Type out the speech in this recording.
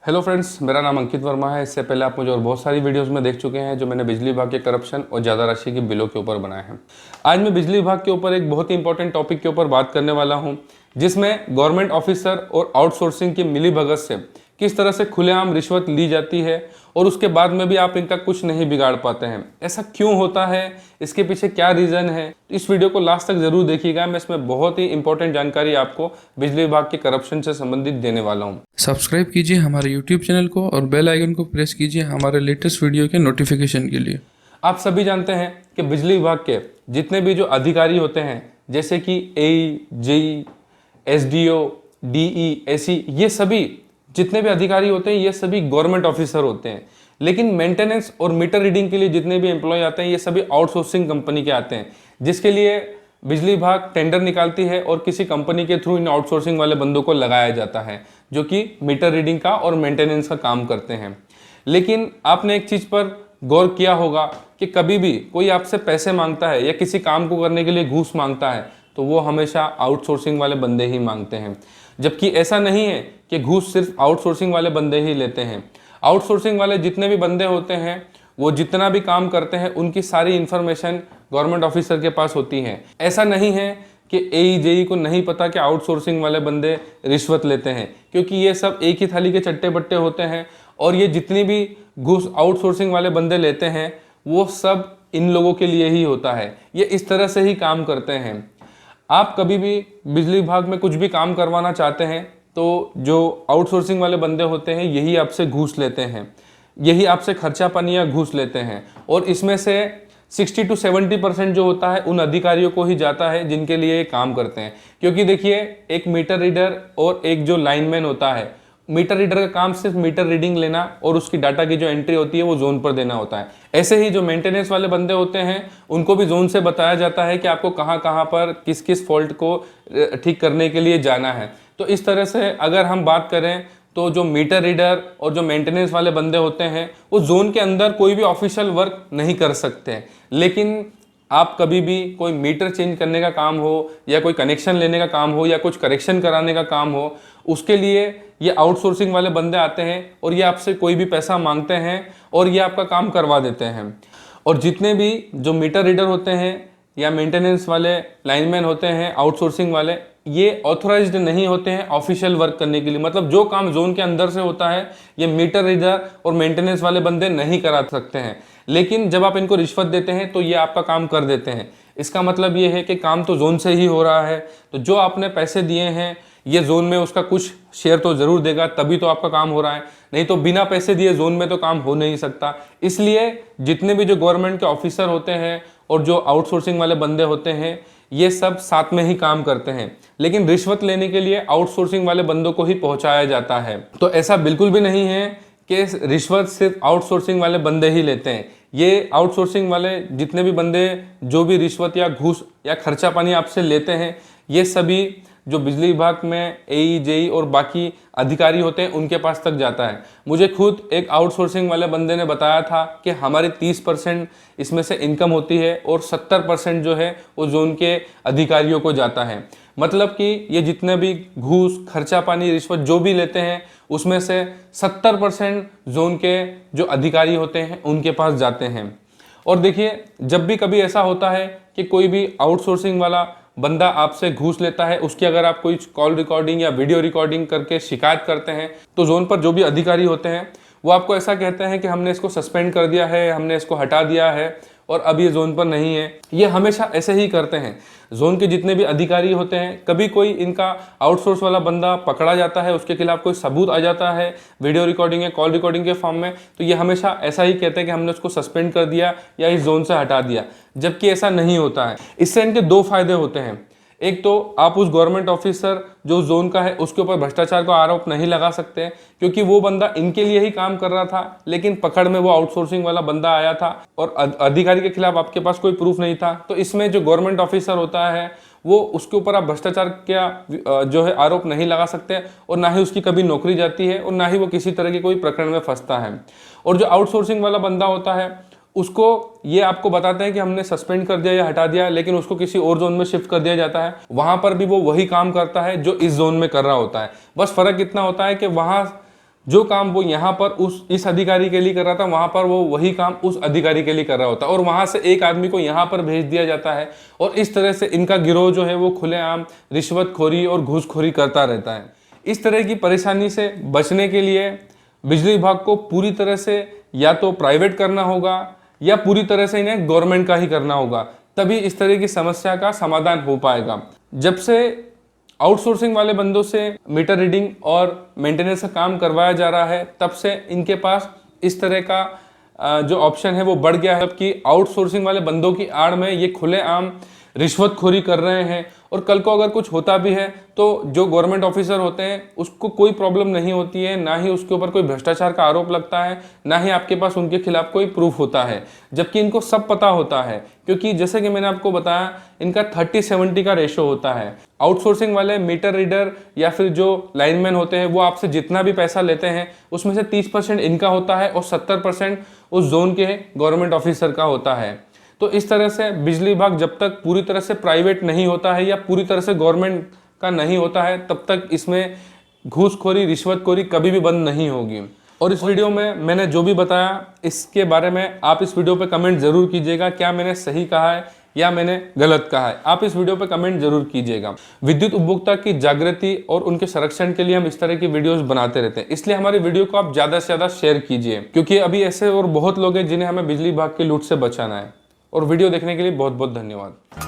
Hello friends, मेरा नाम अंकित वर्मा है। इससे पहले आप मुझे और बहुत सारी वीडियोस में देख चुके हैं जो मैंने बिजली विभाग के करप्शन और ज़्यादा राशि के बिलों के ऊपर बनाए हैं। आज मैं बिजली विभाग के ऊपर एक बहुत ही इंपॉर्टेंट टॉपिक के ऊपर बात करने वाला हूं, जिसमें गवर्नमेंट ऑफिसर और आउटसोर्सिंग की मिलीभगत से किस तरह से खुलेआम रिश्वत ली जाती है और उसके बाद में भी आप इनका कुछ नहीं बिगाड़ पाते हैं। ऐसा क्यों होता है, इसके पीछे क्या रीज़न है, इस वीडियो को लास्ट तक जरूर देखिएगा। मैं इसमें बहुत ही इंपॉर्टेंट जानकारी आपको बिजली विभाग के करप्शन से संबंधित देने वाला हूँ। सब्सक्राइब कीजिए हमारे यूट्यूब चैनल को और बेल आइकन को प्रेस कीजिए हमारे लेटेस्ट वीडियो के नोटिफिकेशन के लिए। आप सभी जानते हैं कि बिजली विभाग के जितने भी जो अधिकारी होते हैं, जैसे कि एई, जेई, एसडीओ, डीई, एसी, ये सभी जितने भी अधिकारी होते हैं ये सभी गवर्नमेंट ऑफिसर होते हैं। लेकिन मेंटेनेंस और मीटर रीडिंग के लिए जितने भी एम्प्लॉय आते हैं ये सभी आउटसोर्सिंग कंपनी के आते हैं, जिसके लिए बिजली विभाग टेंडर निकालती है और किसी कंपनी के थ्रू इन आउटसोर्सिंग वाले बंदों को लगाया जाता है, जो कि मीटर रीडिंग का और मेंटेनेंस का काम करते हैं। लेकिन आपने एक चीज़ पर गौर किया होगा कि कभी भी कोई आपसे पैसे मांगता है या किसी काम को करने के लिए घूस मांगता है तो वो हमेशा आउटसोर्सिंग वाले बंदे ही मांगते हैं, जबकि ऐसा नहीं है कि घूस सिर्फ आउटसोर्सिंग वाले बंदे ही लेते हैं। आउटसोर्सिंग वाले जितने भी बंदे होते हैं वो जितना भी काम करते हैं उनकी सारी इन्फॉर्मेशन गवर्नमेंट ऑफिसर के पास होती है। ऐसा नहीं है कि एई जेई को नहीं पता कि आउटसोर्सिंग वाले बंदे रिश्वत लेते हैं, क्योंकि ये सब एक ही थाली के चट्टे बट्टे होते हैं और ये जितनी भी घूस आउटसोर्सिंग वाले बंदे लेते हैं वो सब इन लोगों के लिए ही होता है। ये इस तरह से ही काम करते हैं। आप कभी भी बिजली विभाग में कुछ भी काम करवाना चाहते हैं तो जो आउटसोर्सिंग वाले बंदे होते हैं यही आपसे घूस लेते हैं, यही आपसे खर्चा पानी या घूस लेते हैं। और इसमें से 60 से 70% जो होता है उन अधिकारियों को ही जाता है जिनके लिए ये काम करते हैं। क्योंकि देखिए, एक मीटर रीडर और एक जो लाइनमैन होता है, मीटर रीडर का काम सिर्फ मीटर रीडिंग लेना और उसकी डाटा की जो एंट्री होती है वो जोन पर देना होता है। ऐसे ही जो मेंटेनेंस वाले बंदे होते हैं उनको भी जोन से बताया जाता है कि आपको कहाँ कहाँ पर किस किस फॉल्ट को ठीक करने के लिए जाना है। तो इस तरह से अगर हम बात करें तो जो मीटर रीडर और जो मेंटेनेंस वाले बंदे होते हैं वो जोन के अंदर कोई भी ऑफिशियल वर्क नहीं कर सकते हैं। लेकिन आप कभी भी कोई मीटर चेंज करने का काम हो या कोई कनेक्शन लेने का काम हो या कुछ करेक्शन कराने का काम हो, उसके लिए ये आउटसोर्सिंग वाले बंदे आते हैं और ये आपसे कोई भी पैसा मांगते हैं और ये आपका काम करवा देते हैं। और जितने भी जो मीटर रीडर होते हैं या मेंटेनेंस वाले लाइनमैन होते हैं आउटसोर्सिंग वाले, ये ऑथोराइज्ड नहीं होते हैं ऑफिशियल वर्क करने के लिए। मतलब जो काम जोन के अंदर से होता है ये मीटर रीडर और मेंटेनेंस वाले बंदे नहीं करा सकते हैं। लेकिन जब आप इनको रिश्वत देते हैं तो ये आपका काम कर देते हैं। इसका मतलब ये है कि काम तो जोन से ही हो रहा है, तो जो आपने पैसे दिए हैं ये जोन में उसका कुछ शेयर तो ज़रूर देगा, तभी तो आपका काम हो रहा है। नहीं तो बिना पैसे दिए जोन में तो काम हो नहीं सकता। इसलिए जितने भी जो गवर्नमेंट के ऑफिसर होते हैं और जो आउटसोर्सिंग वाले बंदे होते हैं ये सब साथ में ही काम करते हैं, लेकिन रिश्वत लेने के लिए आउटसोर्सिंग वाले बंदों को ही पहुंचाया जाता है। तो ऐसा बिल्कुल भी नहीं है कि रिश्वत सिर्फ आउटसोर्सिंग वाले बंदे ही लेते हैं। ये आउटसोर्सिंग वाले जितने भी बंदे जो भी रिश्वत या घूस या खर्चा पानी आपसे लेते हैं ये सभी जो बिजली विभाग में एई जेई और बाकी अधिकारी होते हैं उनके पास तक जाता है। मुझे खुद एक आउटसोर्सिंग वाले बंदे ने बताया था कि हमारी 30% इसमें से इनकम होती है और 70% जो है वो जोन के अधिकारियों को जाता है। मतलब कि ये जितने भी घूस खर्चा पानी रिश्वत जो भी लेते हैं उसमें से 70% जोन के जो अधिकारी होते हैं उनके पास जाते हैं। और देखिए, जब भी कभी ऐसा होता है कि कोई भी आउटसोर्सिंग वाला बंदा आपसे घूस लेता है, उसकी अगर आप कोई कॉल रिकॉर्डिंग या वीडियो रिकॉर्डिंग करके शिकायत करते हैं तो जोन पर जो भी अधिकारी होते हैं वो आपको ऐसा कहते हैं कि हमने इसको सस्पेंड कर दिया है, हमने इसको हटा दिया है और अब ये जोन पर नहीं है। ये हमेशा ऐसे ही करते हैं। जोन के जितने भी अधिकारी होते हैं, कभी कोई इनका आउटसोर्स वाला बंदा पकड़ा जाता है, उसके खिलाफ कोई सबूत आ जाता है वीडियो रिकॉर्डिंग या कॉल रिकॉर्डिंग के फॉर्म में, तो ये हमेशा ऐसा ही कहते हैं कि हमने उसको सस्पेंड कर दिया या इस जोन से हटा दिया, जबकि ऐसा नहीं होता है। इससे इनके दो फायदे होते हैं। एक तो आप उस गवर्नमेंट ऑफिसर जो जोन का है उसके ऊपर भ्रष्टाचार का आरोप नहीं लगा सकते, क्योंकि वो बंदा इनके लिए ही काम कर रहा था लेकिन पकड़ में वो आउटसोर्सिंग वाला बंदा आया था और अधिकारी के खिलाफ आपके पास कोई प्रूफ नहीं था। तो इसमें जो गवर्नमेंट ऑफिसर होता है वो उसके ऊपर आप भ्रष्टाचार का जो है आरोप नहीं लगा सकते और ना ही उसकी कभी नौकरी जाती है और ना ही वो किसी तरह की कोई प्रकरण में फंसता है। और जो आउटसोर्सिंग वाला बंदा होता है उसको ये आपको बताते हैं कि हमने सस्पेंड कर दिया या हटा दिया, लेकिन उसको किसी और जोन में शिफ्ट कर दिया जाता है। वहां पर भी वो वही काम करता है जो इस जोन में कर रहा होता है। बस फर्क इतना होता है कि वहां जो काम वो यहाँ पर इस अधिकारी के लिए कर रहा था, वहाँ पर वो वही काम उस अधिकारी के लिए कर रहा होता है, और वहाँ से एक आदमी को यहाँ पर भेज दिया जाता है। और इस तरह से इनका गिरोह जो है वो खुलेआम रिश्वतखोरी और घूसखोरी करता रहता है। इस तरह की परेशानी से बचने के लिए बिजली विभाग को पूरी तरह से या तो प्राइवेट करना होगा या पूरी तरह से इन्हें गवर्नमेंट का ही करना होगा, तभी इस तरह की समस्या का समाधान हो पाएगा। जब से आउटसोर्सिंग वाले बंदों से मीटर रीडिंग और मेंटेनेंस का काम करवाया जा रहा है, तब से इनके पास इस तरह का जो ऑप्शन है वो बढ़ गया है, जबकि आउटसोर्सिंग वाले बंदों की आड़ में ये खुलेआम रिश्वतखोरी कर रहे हैं। और कल को अगर कुछ होता भी है तो जो गवर्नमेंट ऑफिसर होते हैं उसको कोई प्रॉब्लम नहीं होती है, ना ही उसके ऊपर कोई भ्रष्टाचार का आरोप लगता है, ना ही आपके पास उनके खिलाफ कोई प्रूफ होता है, जबकि इनको सब पता होता है। क्योंकि जैसे कि मैंने आपको बताया, इनका 30-70 का रेशो होता है। आउटसोर्सिंग वाले मीटर रीडर या फिर जो लाइनमैन होते हैं वो आपसे जितना भी पैसा लेते हैं उसमें से 30% इनका होता है और 70% उस जोन के गवर्नमेंट ऑफिसर का होता है। तो इस तरह से बिजली विभाग जब तक पूरी तरह से प्राइवेट नहीं होता है या पूरी तरह से गवर्नमेंट का नहीं होता है, तब तक इसमें घूसखोरी रिश्वतखोरी कभी भी बंद नहीं होगी। और इस वीडियो में मैंने जो भी बताया इसके बारे में आप इस वीडियो पे कमेंट जरूर कीजिएगा, क्या मैंने सही कहा है या मैंने गलत कहा है। आप इस वीडियो पे कमेंट जरूर कीजिएगा। विद्युत उपभोक्ता की जागृति और उनके संरक्षण के लिए हम इस तरह की वीडियोस बनाते रहते हैं, इसलिए हमारी वीडियो को आप ज्यादा से ज्यादा शेयर कीजिए, क्योंकि अभी ऐसे और बहुत लोग हैं जिन्हें हमें बिजली विभाग की लूट से बचाना है। और वीडियो देखने के लिए बहुत बहुत धन्यवाद।